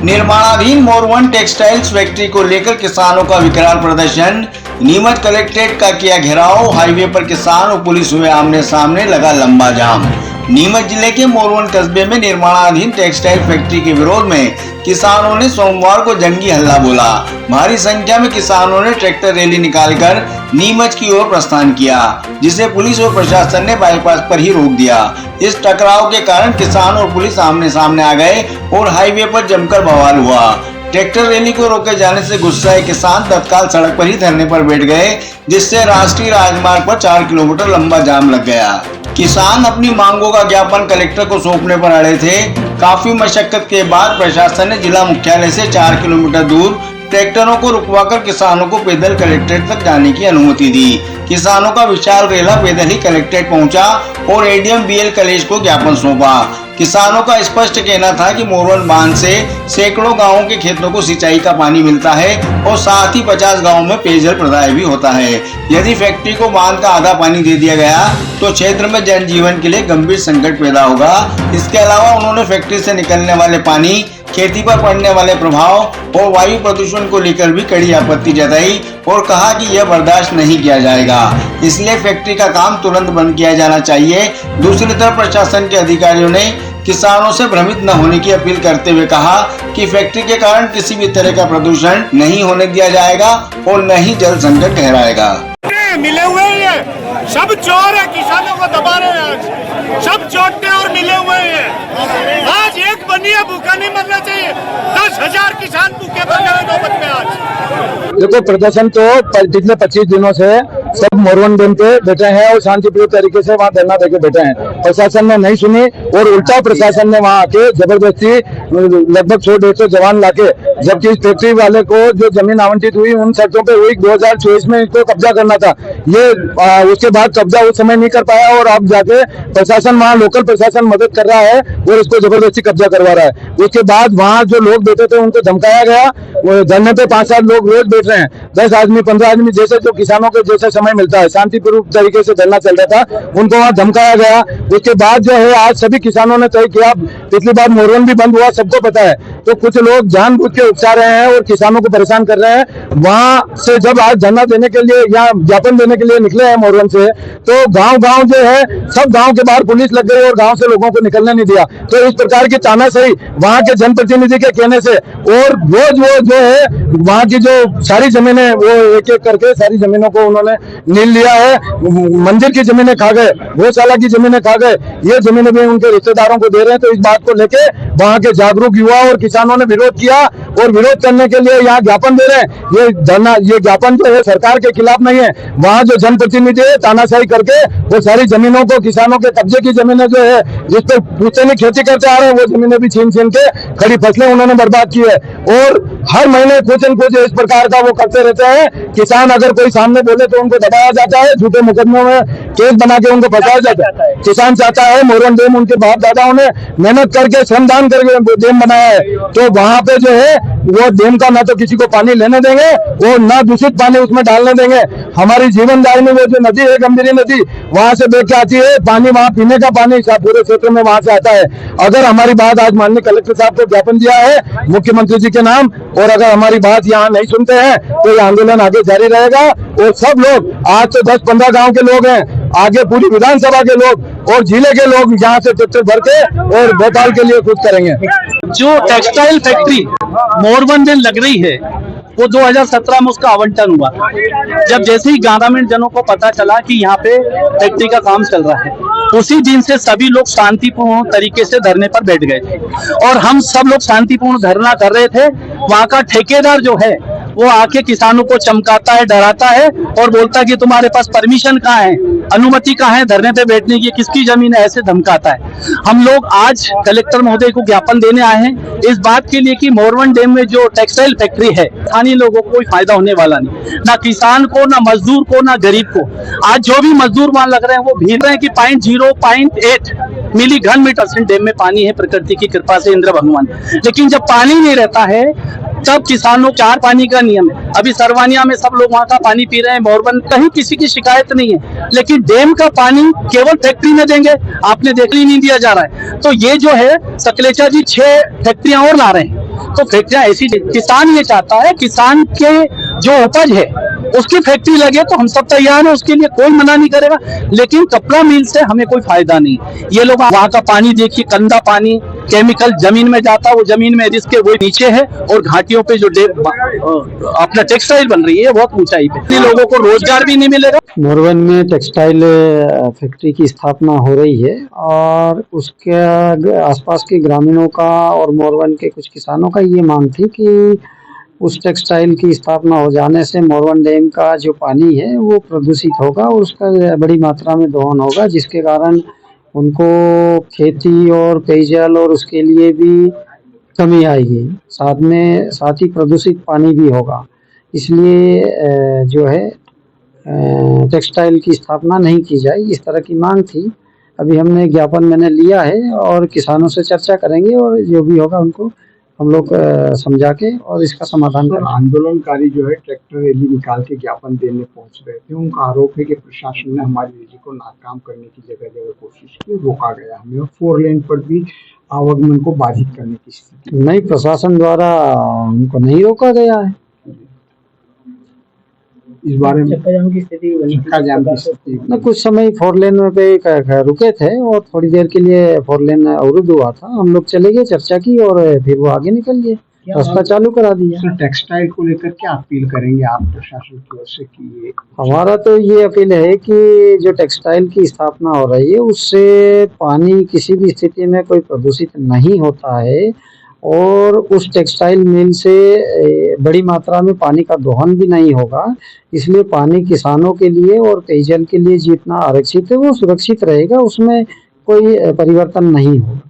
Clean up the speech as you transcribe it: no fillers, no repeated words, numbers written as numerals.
निर्माणाधीन Morwan textiles factory को लेकर किसानों का विकराल प्रदर्शन। नीमच कलेक्ट्रेट का किया घेराव। हाईवे पर किसान और पुलिस हुए आमने सामने, लगा लंबा जाम। नीमच जिले के मोरवन कस्बे में निर्माणाधीन टेक्सटाइल फैक्ट्री के विरोध में किसानों ने सोमवार को जंगी हल्ला बोला। भारी संख्या में किसानों ने ट्रैक्टर रैली निकालकर नीमच की ओर प्रस्थान किया, जिसे पुलिस और प्रशासन ने बाईपास पर ही रोक दिया। इस टकराव के कारण किसान और पुलिस आमने सामने आ गए और हाईवे पर जमकर बवाल हुआ। ट्रैक्टर रैली को रोके जाने से गुस्साए किसान तत्काल सड़क पर ही धरने पर बैठ गए, जिससे राष्ट्रीय राजमार्ग पर 4 किलोमीटर लंबा जाम लग गया। किसान अपनी मांगों का ज्ञापन कलेक्टर को सौंपने पर अड़े थे। काफी मशक्कत के बाद प्रशासन ने जिला मुख्यालय से 4 किलोमीटर दूर ट्रैक्टरों को रुकवाकर किसानों को पैदल कलेक्ट्रेट तक जाने की अनुमति दी। किसानों का विशाल रेला पैदल ही कलेक्ट्रेट पहुंचा और एडीएम बीएल कलेश को ज्ञापन सौंपा। किसानों का स्पष्ट कहना था कि मोरवन बांध से सैकड़ों गांवों के खेतों को सिंचाई का पानी मिलता है और साथ ही 50 गांवों में पेयजल प्रदाय भी होता है। यदि फैक्ट्री को बांध का आधा पानी दे दिया गया तो क्षेत्र में जनजीवन के लिए गंभीर संकट पैदा होगा। इसके अलावा उन्होंने फैक्ट्री से निकलने वाले पानी, खेती पर पड़ने वाले प्रभाव और वायु प्रदूषण को लेकर भी कड़ी आपत्ति जताई और कहा कि यह बर्दाश्त नहीं किया जाएगा, इसलिए फैक्ट्री का काम तुरंत बंद किया जाना चाहिए। दूसरी तरफ प्रशासन के अधिकारियों ने किसानों से भ्रमित न होने की अपील करते हुए कहा कि फैक्ट्री के कारण किसी भी तरह का प्रदूषण नहीं होने दिया जाएगा और न ही जल संकट गहराएगा। मिले हुए हैं, सब चोर है, किसानों को दबा रहे हैं। आज सब चोटे और मिले हुए हैं। आज एक बनिया भूखा नहीं मरना चाहिए। 10,000 किसान भूखे मर गए नौबत में। आज देखो, प्रदर्शन तो पिछले 25 दिनों से सब मोरवन डैम पे बैठे हैं और शांतिपूर्ण तरीके से वहाँ धरना देके बैठे हैं। प्रशासन ने नहीं सुनी और उल्टा प्रशासन ने वहाँ आके जबरदस्ती लगभग 100-150 जवान लाके, जबकि फैक्ट्री वाले को जो जमीन आवंटित हुई उन शर्तों पे हुई 2024 में इसको कब्जा करना था। ये उसके बाद कब्जा उस समय नहीं कर पाया और अब जाके प्रशासन, वहाँ लोकल प्रशासन मदद कर रहा है और इसको जबरदस्ती कब्जा करवा रहा है। उसके बाद वहाँ जो लोग बैठे थे उनको धमकाया गया। धरने पे 5-7 लोग रोज बैठ रहे हैं, 10 आदमी 15 आदमी जैसे जो किसानों के जैसे समय मिलता है शांतिपूर्वक तरीके से धरना चल रहा था, उनको वहाँ धमकाया गया। उसके बाद जो है आज सभी किसानों ने तय किया, पिछली बार मोरवन भी बंद हुआ, सबको पता है, तो कुछ लोग जानबूझ के उकसा रहे हैं और किसानों को परेशान कर रहे हैं। वहां से जब आज धरना देने के लिए या ज्ञापन देने के लिए निकले हैं मोरवन से, तो गांव-गांव जो है सब गांव के बाहर पुलिस लग गई और गांव से लोगों को निकलने नहीं दिया। तो इस प्रकार की तानाशाही वहां के जनप्रतिनिधि के कहने से और रोज वो जो है वहां की जो सारी जमीनें वो एक-एक करके सारी जमीनों को उन्होंने नील लिया है। मंदिर की जमीनें खा गए, गौशाला की जमीनें खा गए, ये जमीनें भी उनके रिश्तेदारों को दे रहे हैं। तो इस बात को लेके वहां के जागरूक युवा और किसानों ने विरोध किया और विरोध करने के लिए यहाँ ज्ञापन दे रहे हैं। ये धरना, ये ज्ञापन जो है सरकार के खिलाफ नहीं है। वहाँ जो जनप्रतिनिधि है तानाशाही करके वो सारी जमीनों को, किसानों के कब्जे की जमीनें जो है जिस पर पुश्तैनी खेती करते आ रहे हैं, वो जमीनें भी छीन के खड़ी फसलें उन्होंने बर्बाद की है। और हर महीने कुछ न कुछ इस प्रकार का वो करते रहते हैं। किसान अगर कोई सामने बोले तो उनको दबाया जाता है, झूठे मुकदमों में केस बना के उनको फंसाया जाता है। किसान चाहता है मोरवन डैम उनके बाप दादाओं ने मेहनत करके श्रमदान करके डैम बनाया है, तो वहां पे जो है वो डैम का ना तो किसी को पानी लेने देंगे और ना दूषित पानी उसमें डालने देंगे। हमारी जीवनदायिनी वो जो नदी है, गंभीरी नदी, वहां से बह के आती है पानी, वहां पीने का पानी पूरे क्षेत्र में वहां से आता है। अगर हमारी बात आज माननीय कलेक्टर साहब को ज्ञापन दिया है मुख्यमंत्री जी के नाम, और अगर हमारी बात यहाँ नहीं सुनते हैं तो ये आंदोलन आगे जारी रहेगा। और सब लोग, आज तो 10-15 गाँव के लोग हैं, आगे पूरी विधानसभा के लोग और जिले के लोग यहाँ से ट्रैक्टर भर के और भोपाल के लिए कुछ करेंगे। जो टेक्सटाइल फैक्ट्री मोरवन में लग रही है वो 2017 में उसका आवंटन हुआ। जब जैसे ही ग्रामीण जनों को पता चला कि यहाँ पे फैक्ट्री का काम चल रहा है, उसी दिन से सभी लोग शांतिपूर्ण तरीके से धरने पर बैठ गए थे और हम सब लोग शांतिपूर्ण धरना कर रहे थे। वहाँ का ठेकेदार जो है वो आके किसानों को चमकाता है, डराता है और बोलता है कि तुम्हारे पास परमिशन कहाँ है, अनुमति कहाँ है धरने पे बैठने की, किसकी जमीन है, ऐसे धमकाता है। हम लोग आज कलेक्टर महोदय को ज्ञापन देने आए हैं इस बात के लिए कि मोरवन डैम में जो टेक्सटाइल फैक्ट्री है, स्थानीय लोगों को कोई फायदा होने वाला नहीं, ना किसान को, ना मजदूर को, ना गरीब को। आज जो भी मजदूर वहां लग रहे हैं वो भीड़ रहे हैं कि 0.8 मिली घन मीटर डैम में पानी है प्रकृति की कृपा से, इंद्र भगवान। लेकिन जब पानी नहीं रहता है तब किसानों 4 पानी का नियम है। अभी सरवानिया में सब लोग वहाँ का पानी पी रहे हैं, मोरवन कहीं किसी की शिकायत नहीं है, लेकिन डैम का पानी केवल फैक्ट्री में देंगे, आपने देख ही नहीं दिया जा रहा है। तो ये जो है सकलेचा जी 6 फैक्ट्रियां और ला रहे हैं तो फैक्ट्रियां ऐसी, किसान ये चाहता है किसान के जो उपज है उसकी फैक्ट्री लगे तो हम सब तैयार हैं, उसके लिए कोई मना नहीं करेगा, लेकिन कपड़ा मिल से हमें कोई फायदा नहीं। ये लोग वहां का पानी देखिए, गंदा पानी, केमिकल जमीन में जाता, वो जमीन में जिसके वो नीचे है, और घाटियों पे जो अपना टेक्सटाइल बन रही है बहुत ऊंचाई पे, लोगों को रोजगार भी नहीं मिलेगा। मोरवन में टेक्सटाइल फैक्ट्री की स्थापना हो रही है और उसके आसपास के ग्रामीणों का और मोरवन के कुछ किसानों का ये मांग थी कि उस टेक्सटाइल की स्थापना हो जाने से मोरवन डैम का जो पानी है वो प्रदूषित होगा और उसका बड़ी मात्रा में दोहन होगा, जिसके कारण उनको खेती और पेयजल और उसके लिए भी कमी आएगी, साथ ही प्रदूषित पानी भी होगा। इसलिए जो है टेक्सटाइल की स्थापना नहीं की जाए, इस तरह की मांग थी। अभी हमने ज्ञापन मैंने लिया है और किसानों से चर्चा करेंगे और जो भी होगा उनको हम लोग समझा के और इसका समाधान करेंगे। आंदोलनकारी जो है ट्रैक्टर रैली निकाल के ज्ञापन देने पहुंच रहे थे, उनका आरोप है कि प्रशासन ने हमारी रैली को नाकाम करने की जगह जगह कोशिश की, रोका गया हमें, और 4 लेन पर भी आवागमन को बाधित करने की स्थिति। नहीं, प्रशासन द्वारा उनको नहीं रोका गया है। इस बारे में चक्का जाम की स्थिति न कुछ समय 4 लेन में पे रुके थे और थोड़ी देर के लिए 4 लेन अवरुद्ध हुआ था, हम लोग चले गए, चर्चा की और फिर वो आगे निकल गए, रास्ता चालू करा दिया। सर, टेक्सटाइल को लेकर क्या अपील करेंगे आप प्रशासन की ओर से? कि हमारा तो ये अपील है कि जो टेक्सटाइल की स्थापना हो रही है उससे पानी किसी भी स्थिति में कोई प्रदूषित नहीं होता है और उस टेक्सटाइल मिल से बड़ी मात्रा में पानी का दोहन भी नहीं होगा, इसलिए पानी किसानों के लिए और पेयजल के लिए जितना आरक्षित है वो सुरक्षित रहेगा, उसमें कोई परिवर्तन नहीं होगा।